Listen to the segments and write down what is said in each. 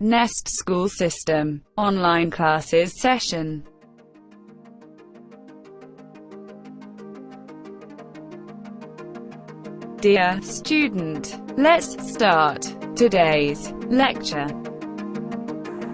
Nest School System, Online Classes Session. Dear student, let's start today's lecture.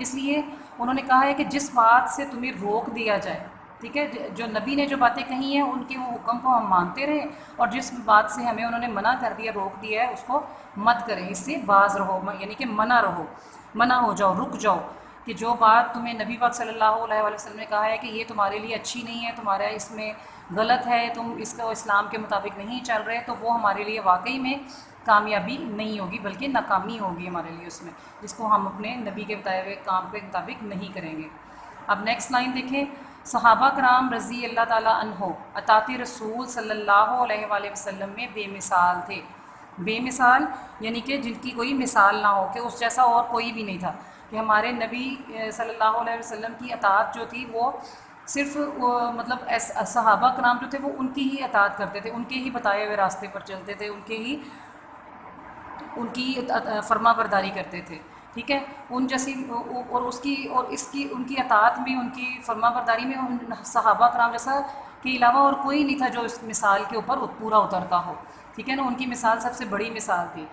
اس لیے انہوں نے کہا ہے کہ جس بات سے تمہیں روک دیا جائے، ٹھیک ہے، جو نبی نے جو باتیں کہی ہیں ان کے وہ حکم کو ہم مانتے رہیں، اور جس بات سے ہمیں انہوں نے منع کر دیا، روک دیا ہے، اس کو مت کریں، اس سے باز رہو، یعنی کہ منع ہو جاؤ، رک جاؤ، کہ جو بات تمہیں نبی پاک صلی اللہ علیہ وآلہ وسلم نے کہا ہے کہ یہ تمہارے لیے اچھی نہیں ہے، تمہارا اس میں غلط ہے، تم اس کو اسلام کے مطابق نہیں چل رہے، تو وہ ہمارے لیے واقعی میں کامیابی نہیں ہوگی بلکہ ناکامی ہوگی ہمارے لیے اس میں، جس کو ہم اپنے نبی کے بتائے ہوئے کام کے مطابق نہیں کریں گے۔ اب نیکسٹ لائن دیکھیں، صحابہ کرام رضی اللہ تعالیٰ عنہ اطاعت رسول صلی اللہ علیہ وآلہ وسلم میں بے مثال تھے۔ بے مثال یعنی کہ جن کی کوئی مثال نہ ہو، کہ اس جیسا اور کوئی بھی نہیں تھا، کہ ہمارے نبی صلی اللہ علیہ وسلم کی اطاعت جو تھی وہ صرف مطلب صحابہ کرام جو تھے وہ ان کی ہی اطاعت کرتے تھے، ان کے ہی بتائے ہوئے راستے پر چلتے تھے، ان کی فرما برداری کرتے تھے، ٹھیک ہے، ان جیسی اور ان کی اطاعت میں، ان کی فرما برداری میں ان صحابہ کرام جیسا کے علاوہ اور کوئی نہیں تھا جو اس مثال کے اوپر پورا اترتا ہو، ٹھیک ہے نا، ان کی مثال سب سے بڑی مثال تھی،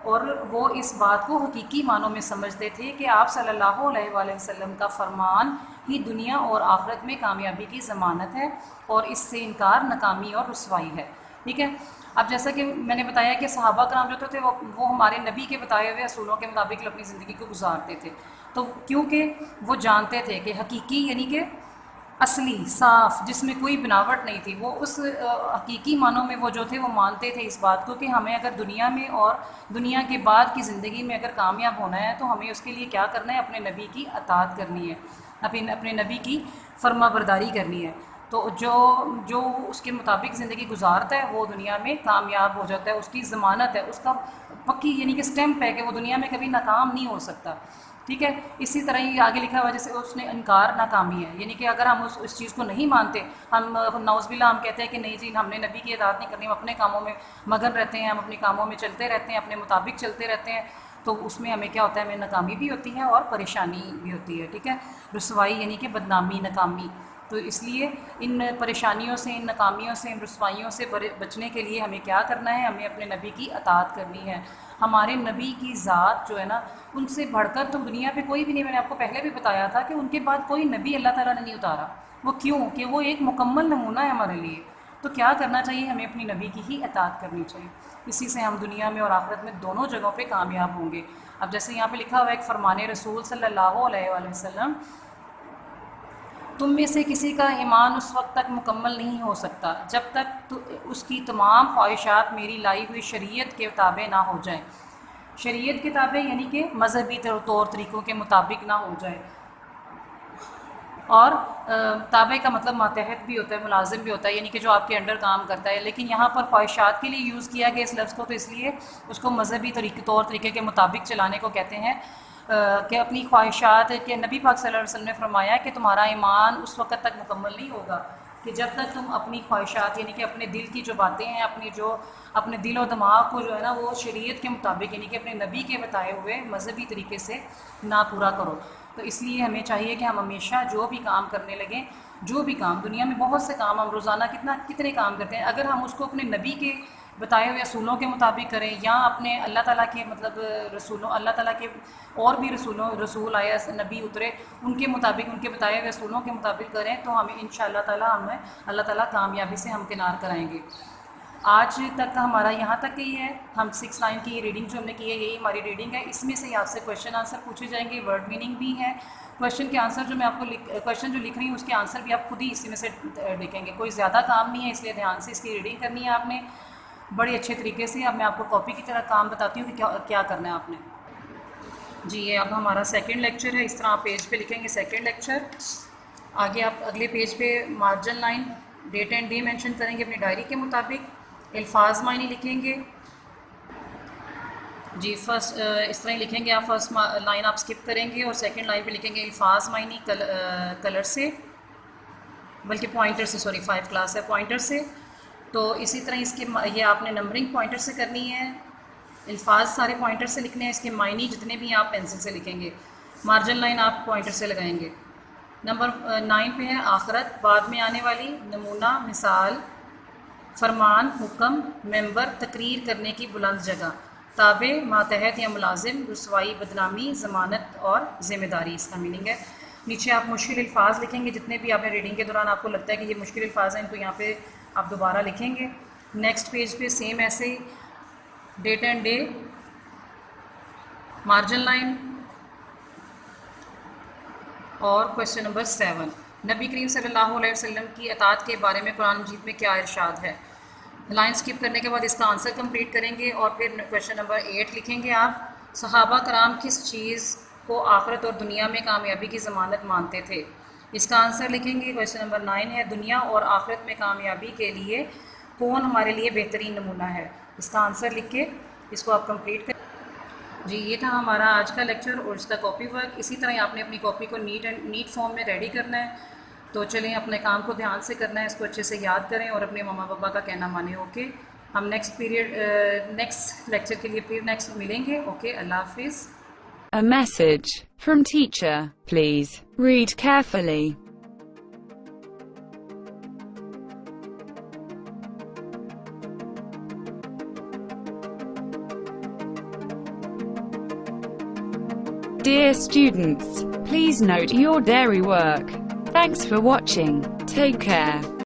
اور وہ اس بات کو حقیقی معنوں میں سمجھتے تھے کہ آپ صلی اللہ علیہ وآلہ وسلم کا فرمان ہی دنیا اور آخرت میں کامیابی کی ضمانت ہے، اور اس سے انکار ناکامی اور رسوائی ہے، ٹھیک ہے۔ اب جیسا کہ میں نے بتایا کہ صحابہ کرام جو تھے وہ ہمارے نبی کے بتائے ہوئے اصولوں کے مطابق اپنی زندگی کو گزارتے تھے، تو کیونکہ وہ جانتے تھے کہ حقیقی یعنی کہ اصلی، صاف، جس میں کوئی بناوٹ نہیں تھی، وہ اس حقیقی معنوں میں وہ جو تھے وہ مانتے تھے اس بات کو کہ ہمیں اگر دنیا میں اور دنیا کے بعد کی زندگی میں اگر کامیاب ہونا ہے تو ہمیں اس کے لیے کیا کرنا ہے، اپنے نبی کی اطاعت کرنی ہے، اپنے نبی کی فرما برداری کرنی ہے، تو جو اس کے مطابق زندگی گزارتا ہے وہ دنیا میں کامیاب ہو جاتا ہے، اس کی ضمانت ہے، اس کا پکی یعنی کہ سٹیمپ ہے کہ وہ دنیا میں کبھی ناکام نہیں ہو سکتا، ٹھیک ہے۔ اسی طرح ہی آگے لکھا ہوا جیسے اس نے انکار ناکامی ہے، یعنی کہ اگر ہم اس چیز کو نہیں مانتے، ہم نعوذ باللہ ہم کہتے ہیں کہ نہیں جی ہم نے نبی کی اطاعت نہیں کرنی، ہم اپنے کاموں میں مگن رہتے ہیں، ہم اپنے کاموں میں چلتے رہتے ہیں، اپنے مطابق چلتے رہتے ہیں، تو اس میں ہمیں کیا ہوتا ہے، ہمیں ناکامی بھی ہوتی ہے اور پریشانی بھی ہوتی ہے، ٹھیک ہے، رسوائی یعنی کہ بدنامی، ناکامی۔ تو اس لیے ان پریشانیوں سے، ان ناکامیوں سے، ان رسوائیوں سے بچنے کے لیے ہمیں کیا کرنا ہے، ہمیں اپنے نبی کی اطاعت کرنی ہے۔ ہمارے نبی کی ذات جو ہے نا، ان سے بڑھ کر تو دنیا پہ کوئی بھی نہیں، میں نے آپ کو پہلے بھی بتایا تھا کہ ان کے بعد کوئی نبی اللہ تعالیٰ نے نہیں اتارا، وہ کیوں کہ وہ ایک مکمل نمونہ ہے ہمارے لیے، تو کیا کرنا چاہیے، ہمیں اپنی نبی کی ہی اطاعت کرنی چاہیے، اسی سے ہم دنیا میں اور آخرت میں دونوں جگہوں پہ کامیاب ہوں گے۔ اب جیسے یہاں پہ لکھا ہوا ہے ایک فرمان رسول صلی اللہ علیہ وآلہ وسلم، تم میں سے کسی کا ایمان اس وقت تک مکمل نہیں ہو سکتا جب تک اس کی تمام خواہشات میری لائی ہوئی شریعت کے تابع نہ ہو جائیں، شریعت کے تابع یعنی کہ مذہبی طور طریقوں کے مطابق نہ ہو جائے، اور تابع کا مطلب ماتحت بھی ہوتا ہے، ملازم بھی ہوتا ہے، یعنی کہ جو آپ کے انڈر کام کرتا ہے، لیکن یہاں پر خواہشات کے لیے یوز کیا گیا اس لفظ کو، تو اس لیے اس کو مذہبی طور طریقے کے مطابق چلانے کو کہتے ہیں، کہ اپنی خواہشات کے نبی پاک صلی اللہ علیہ وسلم نے فرمایا کہ تمہارا ایمان اس وقت تک مکمل نہیں ہوگا کہ جب تک تم اپنی خواہشات یعنی کہ اپنے دل کی جو باتیں ہیں، اپنے دل و دماغ کو جو ہے نا وہ شریعت کے مطابق یعنی کہ اپنے نبی کے بتائے ہوئے مذہبی طریقے سے نہ پورا کرو۔ تو اس لیے ہمیں چاہیے کہ ہم ہمیشہ جو بھی کام کرنے لگیں، جو بھی کام دنیا میں بہت سے کام ہم روزانہ کتنے کام کرتے ہیں، اگر ہم اس کو اپنے نبی کے بتائے ہوئے اصولوں کے مطابق کریں، یا اپنے اللہ تعالیٰ کے مطلب رسولوں، اللہ تعالیٰ کے اور بھی رسول آیا، نبی اترے، ان کے مطابق، ان کے بتائے ہوئے اصولوں کے مطابق کریں، تو ہمیں انشاءاللہ تعالیٰ اللہ تعالیٰ کامیابی سے ہمکنار کرائیں گے۔ آج تک ہمارا یہاں تک ہی ہے، ہم 6 لائن کی یہ ریڈنگ جو ہم نے کی ہے یہی ہماری ریڈنگ ہے، اس میں سے آپ سے کویشچن آنسر پوچھے جائیں گے، ورڈ میننگ بھی ہے، کویشچن کے آنسر جو میں آپ کو کویشچن جو لکھ رہی ہوں اس کے آنسر بھی آپ خود ہی اسی میں سے دیکھیں گے، کوئی زیادہ کام نہیں ہے، اس لیے دھیان سے اس کی ریڈنگ کرنی ہے آپ نے بڑے اچھے طریقے سے۔ اب میں آپ کو کاپی کی طرح کام بتاتی ہوں کہ کیا کرنا ہے آپ نے۔ جی یہ اب ہمارا سیکنڈ لیکچر ہے، اس طرح آپ پیج پہ لکھیں گے سیکنڈ لیکچر، آگے آپ اگلے پیج پہ margin line date and day mention کریں گے اپنی ڈائری کے مطابق، الفاظ معنی لکھیں گے، جی فرسٹ اس طرح ہی لکھیں گے آپ، فرسٹ لائن آپ سکپ کریں گے اور سیکنڈ لائن پہ لکھیں گے الفاظ معنی کلر سے، بلکہ پوائنٹر سے، سوری 5 کلاس ہے پوائنٹر سے، تو اسی طرح اس کے یہ آپ نے نمبرنگ پوائنٹر سے کرنی ہے، الفاظ سارے پوائنٹر سے لکھنے ہیں، اس کے معنی جتنے بھی آپ پینسل سے لکھیں گے، مارجن لائن آپ پوائنٹر سے لگائیں گے۔ نمبر 9 پہ ہے آخرت، بعد میں آنے والی، نمونہ، مثال، فرمان، حکم، ممبر، تقریر کرنے کی بلند جگہ، تابع، ماتحت یا ملازم، رسوائی، بدنامی، ضمانت اور ذمہ داری اس کا میننگ ہے. نیچے آپ مشکل الفاظ لکھیں گے، جتنے بھی آپ نے ریڈنگ کے دوران آپ کو لگتا ہے کہ یہ مشکل الفاظ ہیں تو یہاں پہ آپ دوبارہ لکھیں گے. نیکسٹ پیج پہ سیم ایسے ہی date and day, margin line اور کویشچن نمبر 7 نبی کریم صلی اللہ علیہ وسلم کی اطاعت کے بارے میں قرآن مجید میں کیا ارشاد ہے. لائن سکپ کرنے کے بعد اس کا آنسر کمپلیٹ کریں گے اور پھر کویشچن نمبر 8 لکھیں گے آپ. صحابہ کرام کس چیز کو آخرت اور دنیا میں کامیابی کی ضمانت مانتے تھے. اس کا آنسر لکھیں گے. کویشچن نمبر 9 ہے دنیا اور آخرت میں کامیابی کے لیے کون ہمارے لیے بہترین نمونہ ہے. اس کا آنسر لکھ کے اس کو آپ کمپلیٹ کریں. جی یہ تھا ہمارا آج کا لیکچر اور اس کا کاپی ورک. اسی طرح آپ نے اپنی کاپی کو نیٹ فارم میں ریڈی کرنا ہے. تو چلیں اپنے کام کو دھیان سے کرنا ہے، اس کو اچھے سے یاد کریں اور اپنے ماما پاپا کا کہنا مانیں. اوکے ہم نیکسٹ لیکچر کے لیے پھر نیکسٹ ملیں گے. اوکے اللہ حافظ. A message from teacher. Please read carefully. Dear students, please note your dairy work. Thanks for watching. Take care.